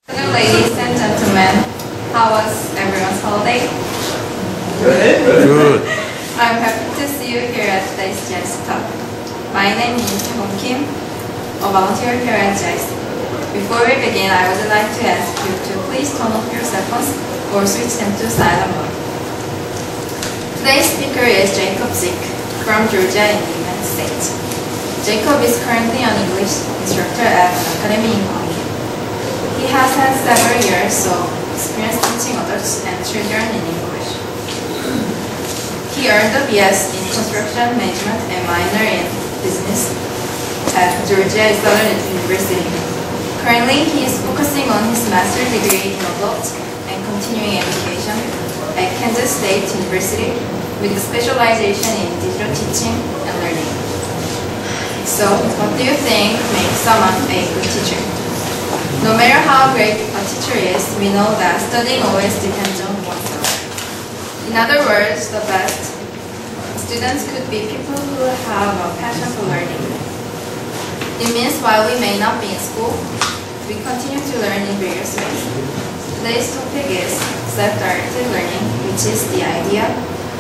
Hello ladies and gentlemen, how was everyone's holiday? Good. I'm happy to see you here at today's GIC talk. My name is Hong Kim, a volunteer here at GIC. Before we begin, I would like to ask you to please turn off your cell phones or switch them to silent mode. Today's speaker is Zych from Georgia in the United States. Jacob is currently an English instructor at an academy in Korea. He has had several years of experience teaching adults and children in English. He earned a BS in construction management and minor in business at Georgia Southern University. Currently, he is focusing on his master's degree in adult and continuing education at Kansas State University with a specialization in digital teaching and learning. So, what do you think makes someone a good teacher? No matter how great a teacher is, we know that studying always depends on oneself. In other words, the best students could be people who have a passion for learning. It means while we may not be in school, we continue to learn in various ways. Today's topic is self-directed learning, which is the idea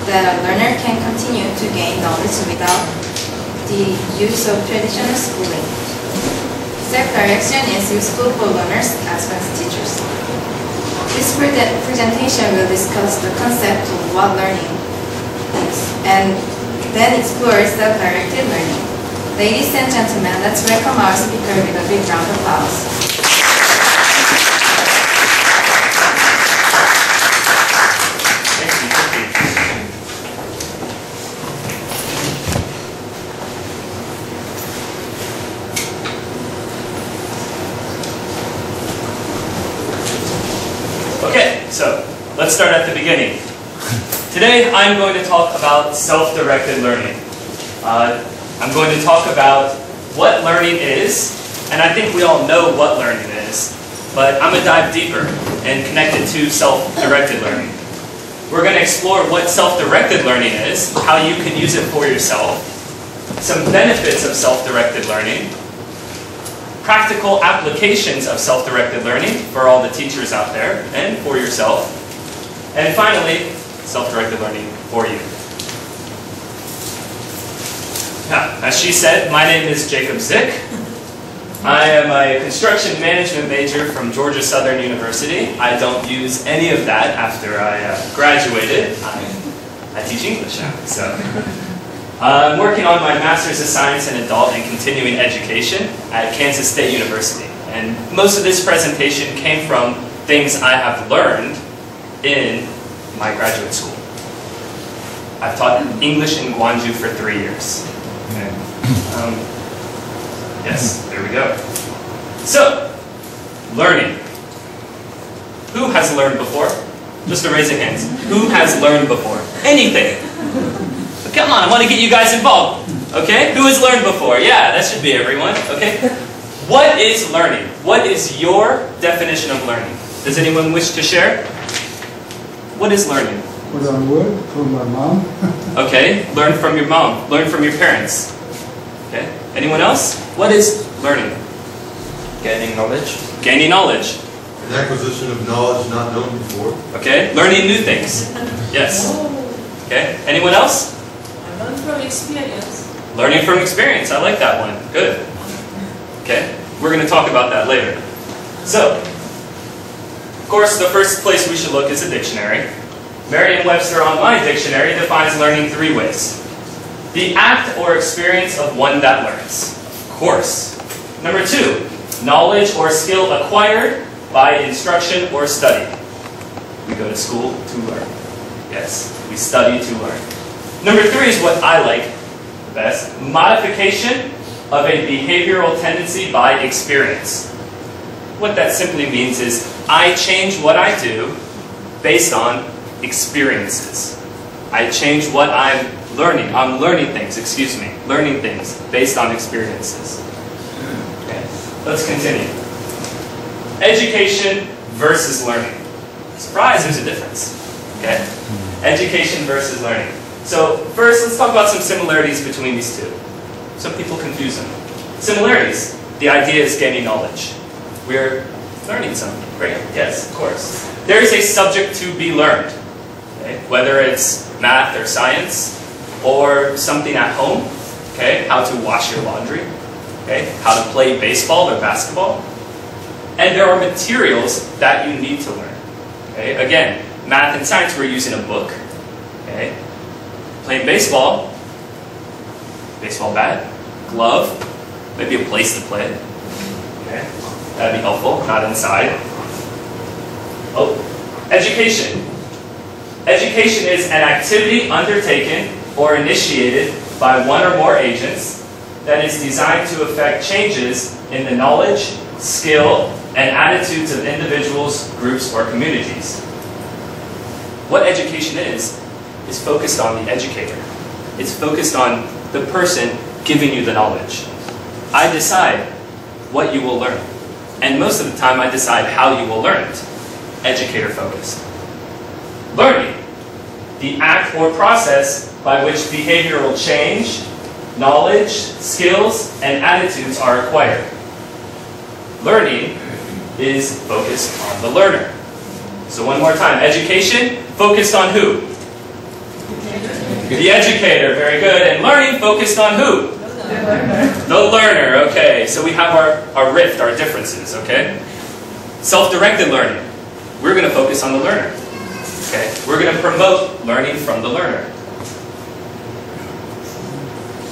that a learner can continue to gain knowledge without the use of traditional schooling. Self-direction is useful for learners as well as teachers. This presentation will discuss the concept of what learning is and then explore self-directed learning. Ladies and gentlemen, let's welcome our speaker with a big round of applause. Okay, so let's start at the beginning. Today I'm going to talk about self-directed learning. I'm going to talk about what learning is, and I think we all know what learning is, but I'm going to dive deeper and connect it to self-directed learning. We're going to explore what self-directed learning is, how you can use it for yourself, some benefits of self-directed learning, practical applications of self-directed learning for all the teachers out there and for yourself. And finally, self-directed learning for you. Now, as she said, my name is Jacob Zych. I am a construction management major from Georgia Southern University. I don't use any of that after I graduated. I teach English now, so. I'm working on my Master's of Science in Adult and Continuing Education at Kansas State University. And most of this presentation came from things I have learned in my graduate school. I've taught English in Gwangju for 3 years. Okay. Yes, there we go. So, learning. Who has learned before? Just a raise of hands. Who has learned before? Anything. Come on, I want to get you guys involved. Okay? Who has learned before? Yeah, that should be everyone. Okay? What is learning? What is your definition of learning? Does anyone wish to share? What is learning? What I learned from my mom. Okay, learn from your mom. Learn from your parents. Okay? Anyone else? What is learning? Gaining knowledge. Gaining knowledge. An acquisition of knowledge not known before. Okay? Learning new things. Yes. Okay? Anyone else? Learn from experience. Learning from experience. I like that one. Good. Okay? We're going to talk about that later. So, of course, the first place we should look is a dictionary. Merriam-Webster Online Dictionary defines learning 3 ways. The act or experience of one that learns. Of course. Number 2, knowledge or skill acquired by instruction or study. We go to school to learn. Yes, we study to learn. Number 3 is what I like the best. Modification of a behavioral tendency by experience. What that simply means is I change what I do based on experiences. I change what I'm learning. I'm learning things, excuse me. Learning things based on experiences. Okay, let's continue. Education versus learning. Surprise, there's a difference. Okay? Education versus learning. So first, let's talk about some similarities between these two. Some people confuse them. Similarities. The idea is gaining knowledge. We're Learning something. Great. Yes, of course. There is a subject to be learned. Okay? Whether it's math or science, or something at home. Okay? How to wash your laundry. Okay? How to play baseball or basketball. And there are materials that you need to learn. Okay? Again, math and science, we're using a book. Okay? Playing baseball, baseball bat, glove, maybe a place to play. Okay? That'd be helpful, not inside. Oh, education. Education is an activity undertaken or initiated by one or more agents that is designed to affect changes in the knowledge, skill, and attitudes of individuals, groups, or communities. What education is focused on the educator. It's focused on the person giving you the knowledge. I decide what you will learn. And most of the time I decide how you will learn it. Educator focused. Learning. The act or process by which behavioral change, knowledge, skills, and attitudes are acquired. Learning is focused on the learner. So one more time. Education, focused on who? The educator, very good. And learning, focused on who? The learner, okay. So we have our rift, our differences, okay? Self-directed learning. We're going to focus on the learner. Okay? We're going to promote learning from the learner.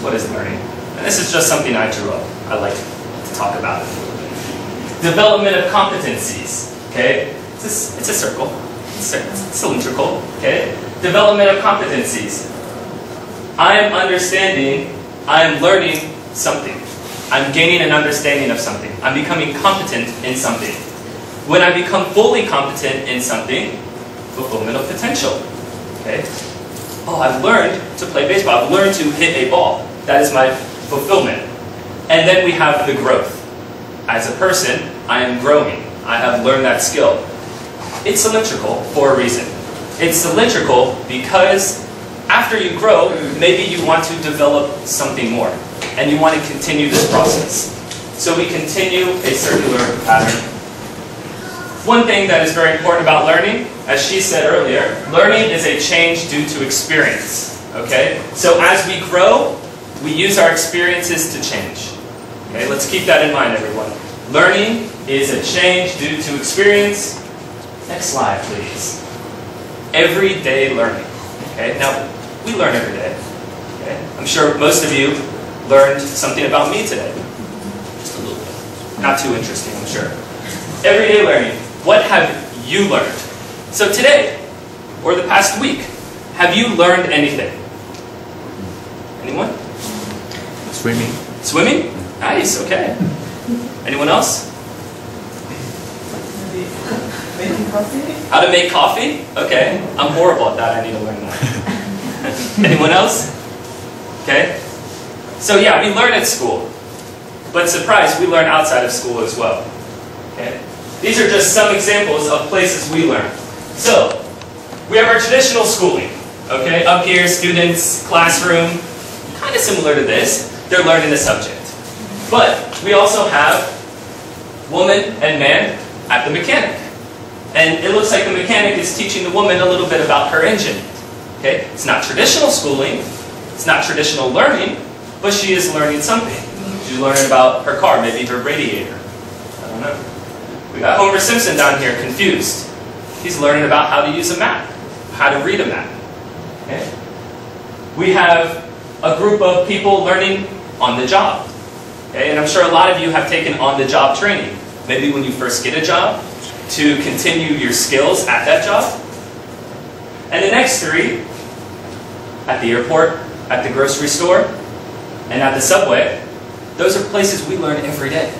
What is learning? And this is just something I drew up. I like to talk about it. Development of competencies. Okay? It's a circle. It's cylindrical. Okay? Development of competencies. I am understanding, I am learning something. I'm gaining an understanding of something. I'm becoming competent in something. When I become fully competent in something, fulfillment of potential. Okay? Oh, I've learned to play baseball. I've learned to hit a ball. That is my fulfillment. And then we have the growth. As a person, I am growing. I have learned that skill. It's cylindrical for a reason. It's cylindrical because after you grow, maybe you want to develop something more. And you want to continue this process. So we continue a circular pattern. One thing that is very important about learning, as she said earlier, learning is a change due to experience. Okay? So as we grow, we use our experiences to change. Okay? Let's keep that in mind, everyone. Learning is a change due to experience. Next slide, please. Everyday learning. Okay? Now, we learn every day. Okay? I'm sure most of you learned something about me today. Just a little bit. Not too interesting, I'm sure. Everyday learning. What have you learned? So today, or the past week, have you learned anything? Anyone? Swimming. Swimming? Nice, okay. Anyone else? Making coffee? How to make coffee? Okay. I'm horrible at that. I need to learn that. Anyone else? Okay. So yeah, we learn at school. But surprise, we learn outside of school as well. Okay. These are just some examples of places we learn. So, we have our traditional schooling. Okay, up here, students, classroom, kind of similar to this. They're learning the subject. But we also have woman and man at the mechanic. And it looks like the mechanic is teaching the woman a little bit about her engine. Okay, it's not traditional schooling, it's not traditional learning, but she is learning something. She's learning about her car, maybe her radiator. I don't know. We got Homer Simpson down here, confused. He's learning about how to use a map, how to read a map. Okay? We have a group of people learning on the job. Okay? And I'm sure a lot of you have taken on-the-job training. Maybe when you first get a job, to continue your skills at that job. And the next three, at the airport, at the grocery store, and at the subway, those are places we learn every day.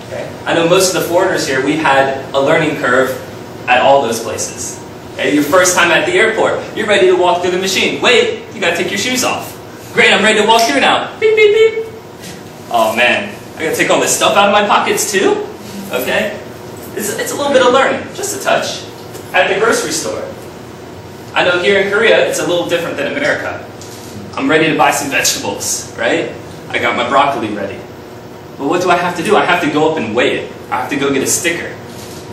Okay? I know most of the foreigners here, we've had a learning curve at all those places. Okay? Your first time at the airport, you're ready to walk through the machine. Wait, you gotta take your shoes off. Great, I'm ready to walk through now. Beep, beep, beep. Oh man, I gotta take all this stuff out of my pockets too? Okay? It's a little bit of learning, just a touch. At the grocery store. I know here in Korea, it's a little different than America. I'm ready to buy some vegetables, right? I got my broccoli ready. But what do I have to do? I have to go up and weigh it. I have to go get a sticker.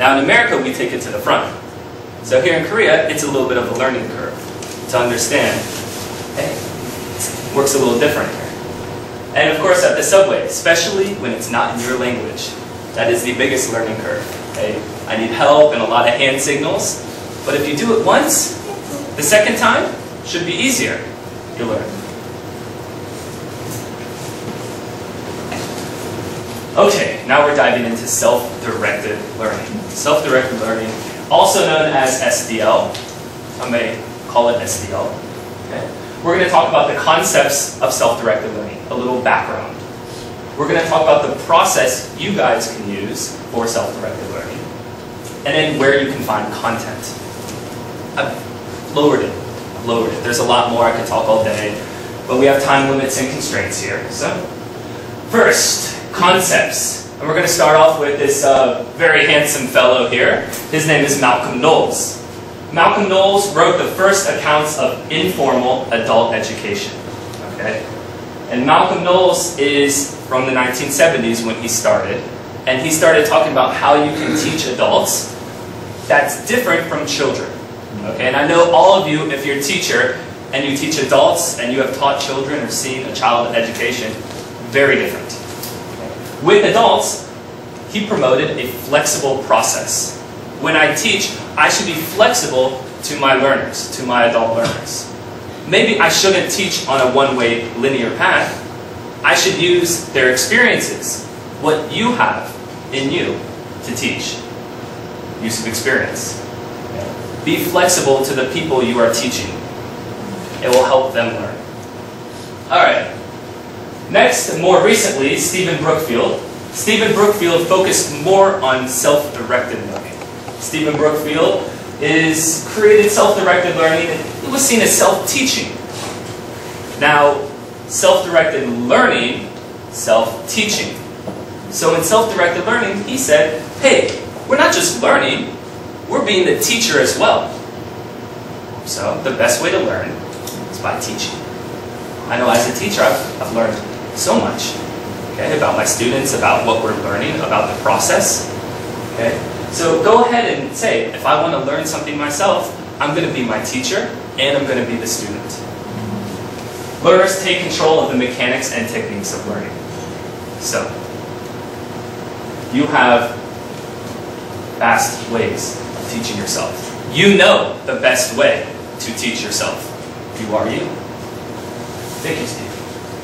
Now in America, we take it to the front. So here in Korea, it's a little bit of a learning curve to understand, hey, it works a little different here. And of course at the subway, especially when it's not in your language, that is the biggest learning curve. Okay? I need help and a lot of hand signals, but if you do it once, the second time should be easier. You'll learn. Okay, now we're diving into self-directed learning. Self-directed learning, also known as SDL. I may call it SDL. Okay? We're going to talk about the concepts of self-directed learning, a little background. We're going to talk about the process you guys can use for self-directed learning, and then where you can find content. I've lowered it. There's a lot more. I could talk all day, but we have time limits and constraints here. So, first, concepts. And we're going to start off with this very handsome fellow here. His name is Malcolm Knowles. Malcolm Knowles wrote the first accounts of informal adult education. Okay? And Malcolm Knowles is from the 1970s when he started. And he started talking about how you can teach adults that's different from children. Okay? And I know all of you, if you're a teacher and you teach adults and you have taught children or seen a child education, very different. Okay? With adults, he promoted a flexible process. When I teach, I should be flexible to my learners, to my adult learners. Maybe I shouldn't teach on a one-way linear path. I should use their experiences, what you have in you to teach. Use of experience. Be flexible to the people you are teaching. It will help them learn. Alright. Next, more recently, Stephen Brookfield. Stephen Brookfield focused more on self-directed learning. Stephen Brookfield created self-directed learning, and it was seen as self-teaching. Now, self-directed learning, self-teaching. So in self-directed learning, he said, hey, we're not just learning, we're being the teacher as well. So the best way to learn is by teaching. I know as a teacher, I've learned so much, okay, about my students, about what we're learning, about the process. Okay? So go ahead and say, if I want to learn something myself, I'm going to be my teacher and I'm going to be the student. Learners take control of the mechanics and techniques of learning. So, you have fast ways of teaching yourself. You know the best way to teach yourself. You are you. Thank you, Steve.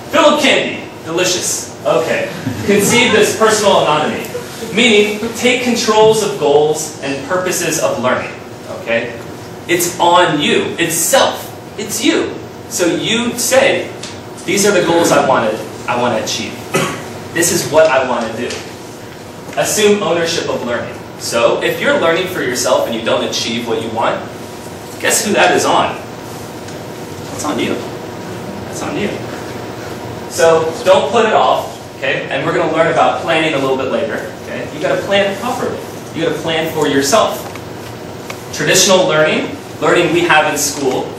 Philip Candy. Delicious. Okay. Conceive this personal autonomy. Meaning, take controls of goals and purposes of learning. Okay? It's on you. It's self. It's you. So you say, these are the goals I want to achieve. This is what I want to do. Assume ownership of learning. So if you're learning for yourself and you don't achieve what you want, guess who that is on? It's on you. That's on you. So don't put it off. Okay? And we're going to learn about planning a little bit later. Okay? You got to plan properly. You got to plan for yourself. Traditional learning we have in school,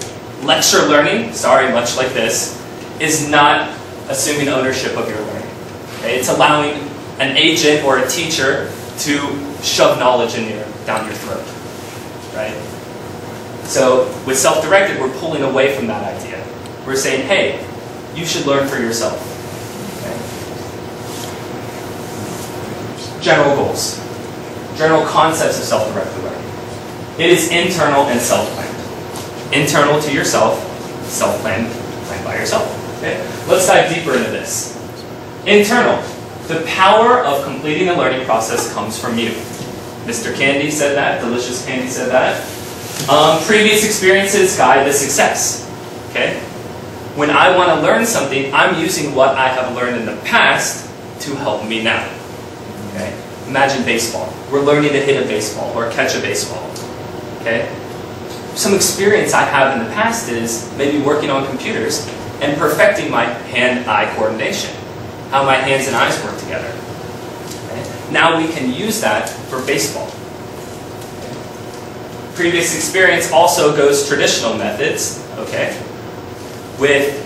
lecture learning, sorry, much like this, is not assuming ownership of your learning. Okay? It's allowing an agent or a teacher to shove knowledge down your throat. Right? So with self-directed, we're pulling away from that idea. We're saying, hey, you should learn for yourself. General goals. General concepts of self-directed learning. It is internal and self-planned. Internal to yourself, self-planned, planned by yourself. Okay? Let's dive deeper into this. Internal. The power of completing a learning process comes from you. Mr. Candy said that. Delicious Candy said that. Previous experiences guide the success. Okay? When I want to learn something, I'm using what I have learned in the past to help me now. Okay? Imagine baseball. We're learning to hit a baseball or catch a baseball. Okay? Some experience I have in the past is maybe working on computers and perfecting my hand-eye coordination. How my hands and eyes work together. Okay? Now we can use that for baseball. Okay? Previous experience also goes traditional methods. Okay? With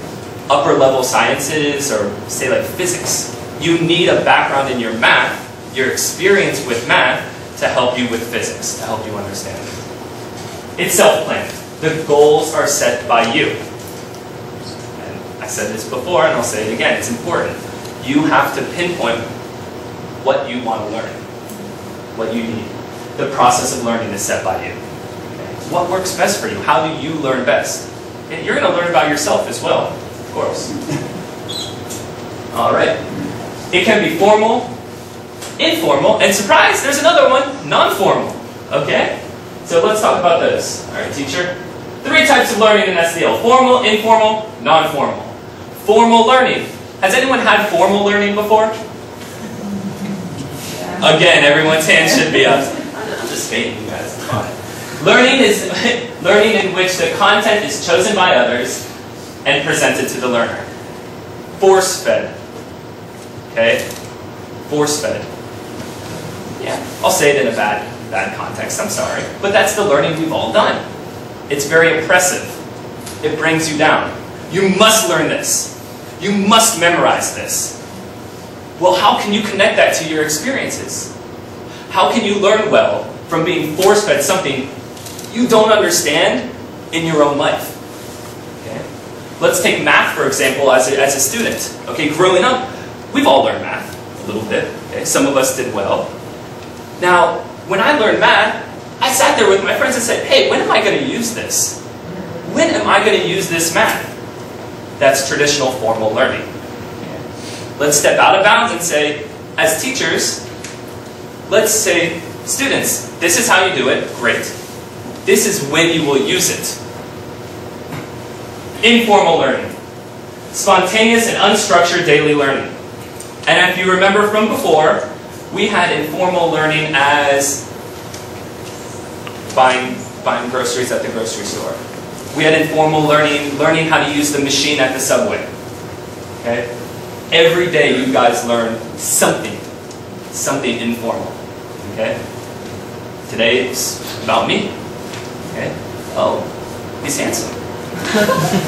upper level sciences or say like physics. You need a background in your math, your experience with math, to help you with physics, to help you understand. It's self-planned. The goals are set by you. And I said this before, and I'll say it again, it's important. You have to pinpoint what you want to learn, what you need. The process of learning is set by you. What works best for you? How do you learn best? And you're going to learn about yourself as well, of course. All right. It can be formal, informal, and surprise, there's another one, non-formal. Okay? So let's talk about those. All right, teacher. 3 types of learning in SDL. Formal, informal, non-formal. Formal learning. Has anyone had formal learning before? Yeah. Again, everyone's hand should be up. I'm just baiting you guys. It's fine. Learning is learning in which the content is chosen by others and presented to the learner. Force-fed. Okay? Force-fed. Yeah, I'll say it in a bad context, I'm sorry. But that's the learning we've all done. It's very oppressive. It brings you down. You must learn this. You must memorize this. Well, how can you connect that to your experiences? How can you learn well from being force-fed something you don't understand in your own life? Okay? Let's take math, for example, as a student. Okay, growing up, we've all learned math a little bit. Okay? Some of us did well. Now, when I learned math, I sat there with my friends and said, hey, when am I going to use this? When am I going to use this math? That's traditional formal learning. Let's step out of bounds and say, as teachers, let's say, students, this is how you do it, great. This is when you will use it. Informal learning. Spontaneous and unstructured daily learning. And if you remember from before, we had informal learning as buying groceries at the grocery store. We had informal learning how to use the machine at the subway. Okay? Every day you guys learn something informal. Okay? Today it's about me. Okay? Oh, he's handsome.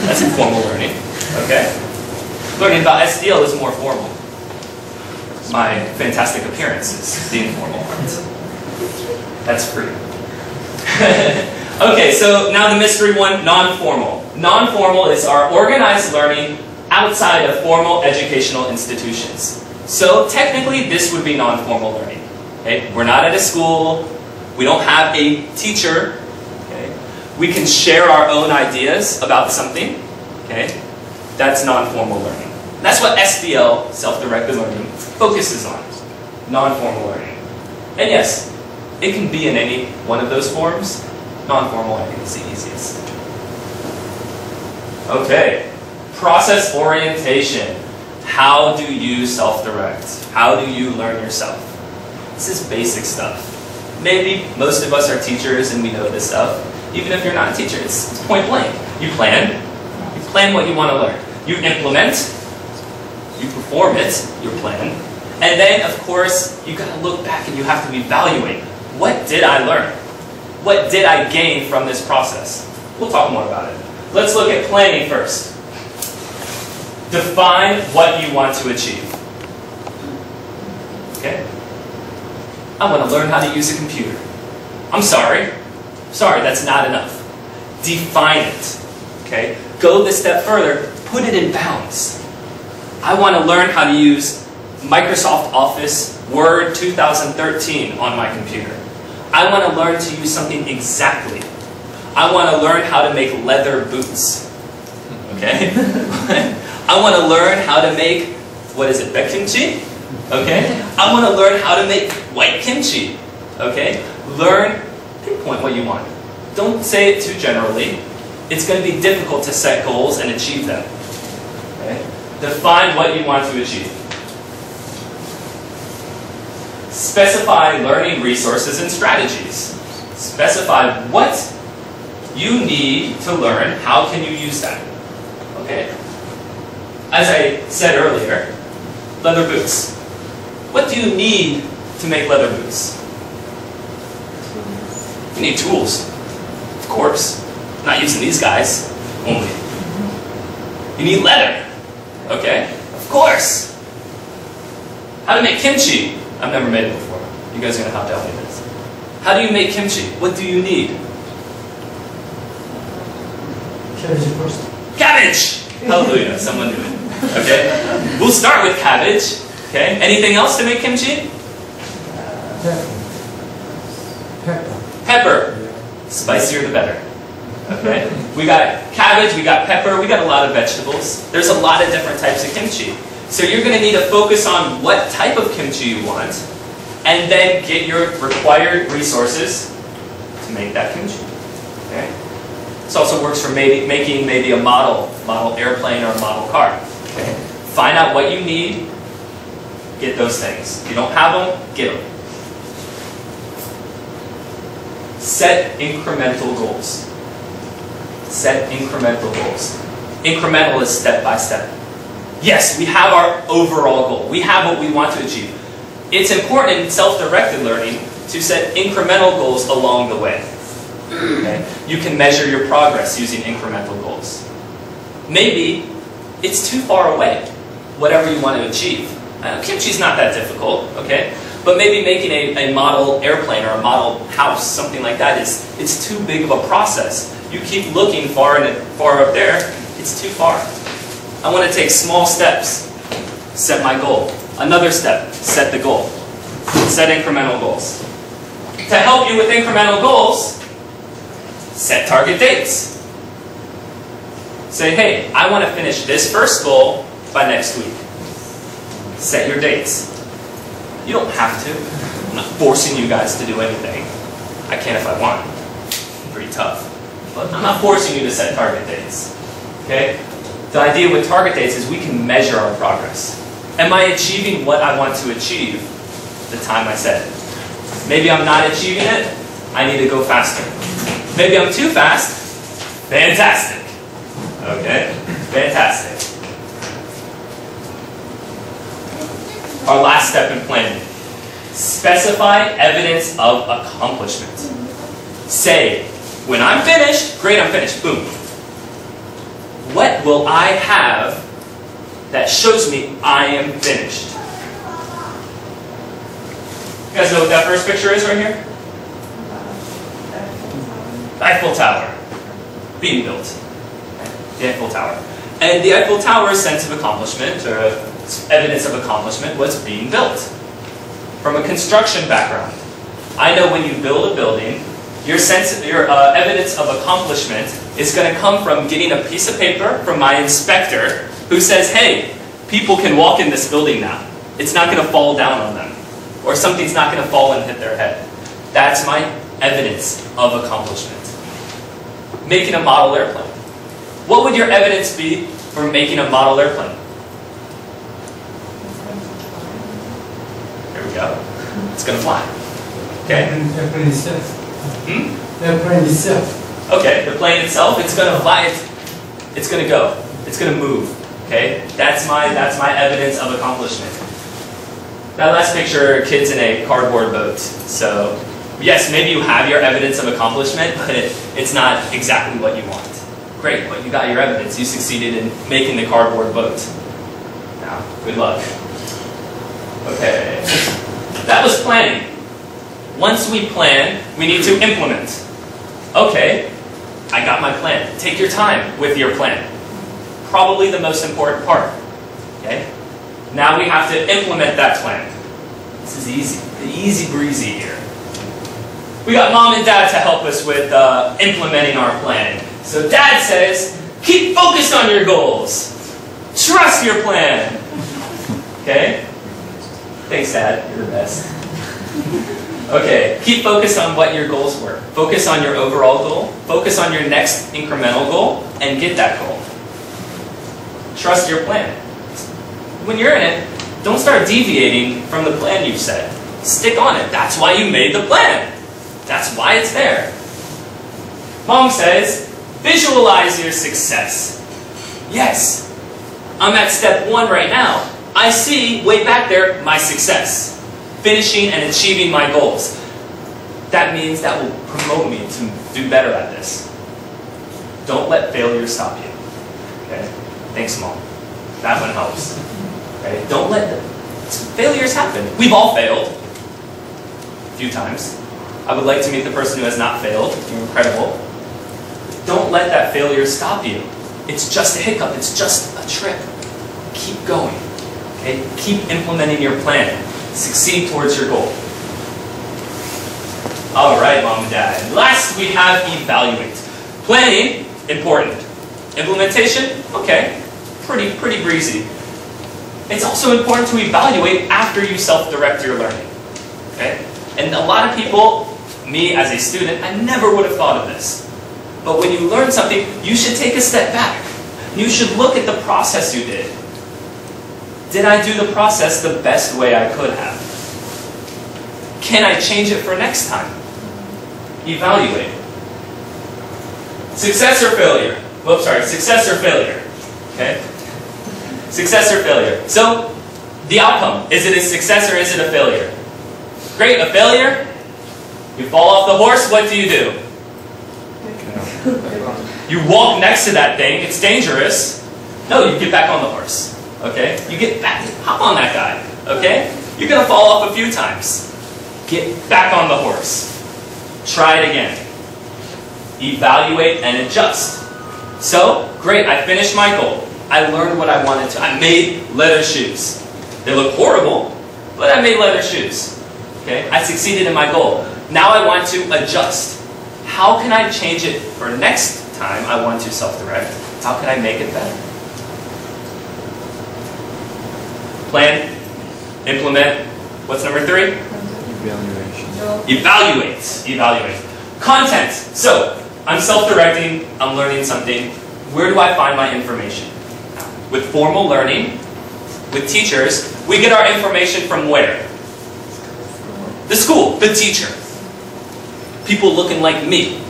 That's informal learning. Okay? Learning about SDL is more formal. My fantastic appearance is the informal part. That's free. Okay, so now the mystery one, non-formal. Non-formal is our organized learning outside of formal educational institutions. So technically, this would be non-formal learning. Okay? We're not at a school. We don't have a teacher. Okay? We can share our own ideas about something. Okay? That's non-formal learning. That's what SDL, self-directed learning, focuses on. Non-formal learning. And yes, it can be in any one of those forms. Non-formal, I think, is the easiest. Okay. Process orientation. How do you self-direct? How do you learn yourself? This is basic stuff. Maybe most of us are teachers and we know this stuff. Even if you're not a teacher, it's point blank. You plan. You plan what you want to learn. You implement. You perform it, your plan. And then, of course, you got to look back and you have to evaluate. What did I learn? What did I gain from this process? We'll talk more about it. Let's look at planning first. Define what you want to achieve. Okay? I want to learn how to use a computer. I'm sorry. Sorry, that's not enough. Define it. Okay? Go this step further. Put it in bounds. I want to learn how to use Microsoft Office Word 2013 on my computer. I want to learn to use something exactly. I want to learn how to make leather boots. Okay? I want to learn how to make, what is it, baekkimchi? Okay? I want to learn how to make white kimchi. Okay? Learn, pinpoint what you want. Don't say it too generally. It's going to be difficult to set goals and achieve them. Okay? Define what you want to achieve. Specify learning resources and strategies. Specify what you need to learn. How can you use that? Okay? As I said earlier, leather boots. What do you need to make leather boots? You need tools. Of course. I'm not using these guys only. You need leather. Okay? Of course. How to make kimchi. I've never made it before. You guys are going to have to help me with this. How do you make kimchi? What do you need? Cabbage first. Cabbage! Hallelujah, someone knew it. Okay? We'll start with cabbage. Okay? Anything else to make kimchi? Pepper. Pepper. Spicier the better. Okay? We got cabbage, we got pepper, we got a lot of vegetables. There's a lot of different types of kimchi. So you're going to need to focus on what type of kimchi you want, and then get your required resources to make that kimchi. Okay? This also works for making maybe a model airplane or a model car. Okay? Find out what you need, get those things. If you don't have them, get them. Set incremental goals. Set incremental goals. Incremental is step by step. Yes, we have our overall goal. We have what we want to achieve. It's important in self-directed learning to set incremental goals along the way. Okay? You can measure your progress using incremental goals. Maybe it's too far away, whatever you want to achieve. Kimchi's not that difficult, okay? But maybe making a model airplane or a model house, something like that, it's too big of a process. You keep looking far up there, it's too far. I want to take small steps, set my goal. Another step, set the goal. Set incremental goals. To help you with incremental goals, set target dates. Say, hey, I want to finish this first goal by next week. Set your dates. You don't have to. I'm not forcing you guys to do anything. I can if I want. Pretty tough. But I'm not forcing you to set target dates. Okay? The idea with target dates is we can measure our progress. Am I achieving what I want to achieve the time I set? Maybe I'm not achieving it. I need to go faster. Maybe I'm too fast. Fantastic. Okay? Fantastic. Our last step in planning. Specify evidence of accomplishment. Say, when I'm finished, great, I'm finished, boom. What will I have that shows me I am finished? You guys know what that first picture is right here? Eiffel Tower. Being built. The Eiffel Tower. And the Eiffel Tower's sense of accomplishment, or evidence of accomplishment, was being built. From a construction background, I know when you build a building, your evidence of accomplishment is going to come from getting a piece of paper from my inspector who says, hey, people can walk in this building now. It's not going to fall down on them. Or something's not going to fall and hit their head. That's my evidence of accomplishment. Making a model airplane. What would your evidence be for making a model airplane? There we go. It's going to fly. Okay? Airplane itself. Airplane itself. Okay, the plane itself, it's going to fly. It's going to go. It's going to move. Okay? That's my evidence of accomplishment. That last picture, kids in a cardboard boat. So, yes, maybe you have your evidence of accomplishment, but it's not exactly what you want. Great, but you got your evidence. You succeeded in making the cardboard boat. Now, good luck. Okay. That was planning. Once we plan, we need to implement. Okay, I got my plan. Take your time with your plan. Probably the most important part. Okay? Now we have to implement that plan. This is easy. The easy breezy here. We got mom and dad to help us with implementing our plan. So dad says, keep focused on your goals. Trust your plan. Okay? Thanks, Dad. You're the best. Okay, keep focused on what your goals were. Focus on your overall goal. Focus on your next incremental goal and get that goal. Trust your plan. When you're in it, don't start deviating from the plan you've set. Stick on it. That's why you made the plan. That's why it's there. Mom says, visualize your success. Yes, I'm at step 1 right now. I see way back there my success. Finishing and achieving my goals. That means that will promote me to do better at this. Don't let failure stop you. Okay? Thanks, Mom. That one helps. Okay? Don't let failures happen. We've all failed. A few times. I would like to meet the person who has not failed. You're incredible. Don't let that failure stop you. It's just a hiccup. It's just a trip. Keep going. Okay? Keep implementing your plan. Succeed towards your goal. All right, Mom and Dad. Last, we have evaluate. Planning, important. Implementation, okay. Pretty breezy. It's also important to evaluate after you self-direct your learning. Okay? And a lot of people, me as a student, I never would have thought of this. But when you learn something, you should take a step back. You should look at the process you did. Did I do the process the best way I could have? Can I change it for next time? Evaluate. Success or failure? Whoops, sorry, success or failure. Okay? Success or failure. So, the outcome, is it a success or is it a failure? Great, a failure. You fall off the horse, what do? You walk next to that thing, it's dangerous. No, you get back on the horse. Okay? You get back, hop on that guy. Okay? You're going to fall off a few times. Get back on the horse. Try it again. Evaluate and adjust. So, great, I finished my goal. I learned what I wanted to. I made leather shoes. They look horrible, but I made leather shoes. Okay? I succeeded in my goal. Now I want to adjust. How can I change it for next time I want to self-direct? How can I make it better? Plan, implement. What's number 3? Evaluation. Evaluate. Content. So, I'm self-directing, I'm learning something. Where do I find my information? With formal learning, with teachers, we get our information from where? The school, the teacher. People looking like me,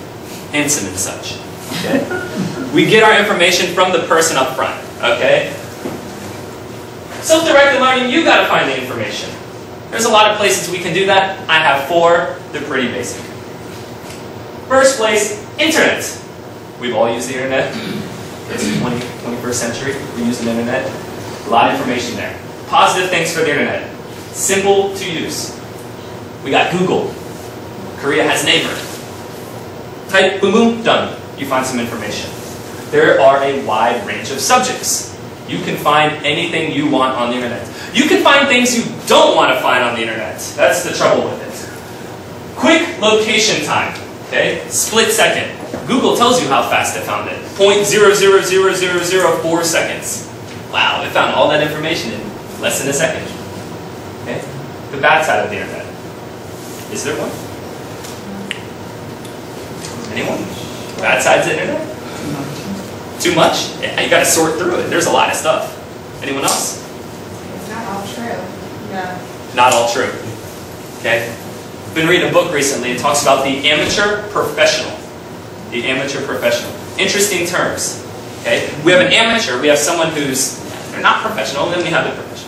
handsome and such. Okay? We get our information from the person up front. Okay? Self-directed learning, you gotta find the information. There's a lot of places we can do that. I have 4, they're pretty basic. First place, internet. We've all used the internet. It's the 21st century, we use the internet. A lot of information there. Positive things for the internet. Simple to use. We got Google. Korea has Naver. Type, boom, boom, done. You find some information. There are a wide range of subjects. You can find anything you want on the internet. You can find things you don't want to find on the internet. That's the trouble with it. Quick location time. Okay? Split second. Google tells you how fast it found it. 0.000004 seconds. Wow, it found all that information in less than a second. Okay? The bad side of the internet. Is there one? Anyone? Bad sides of the internet? Too much? Yeah, you gotta sort through it. There's a lot of stuff. Anyone else? It's not all true. Yeah. Not all true. Okay? I've been reading a book recently. It talks about the amateur professional. The amateur professional. Interesting terms. Okay? We have an amateur. We have someone who's they're not professional, and then we have the professional.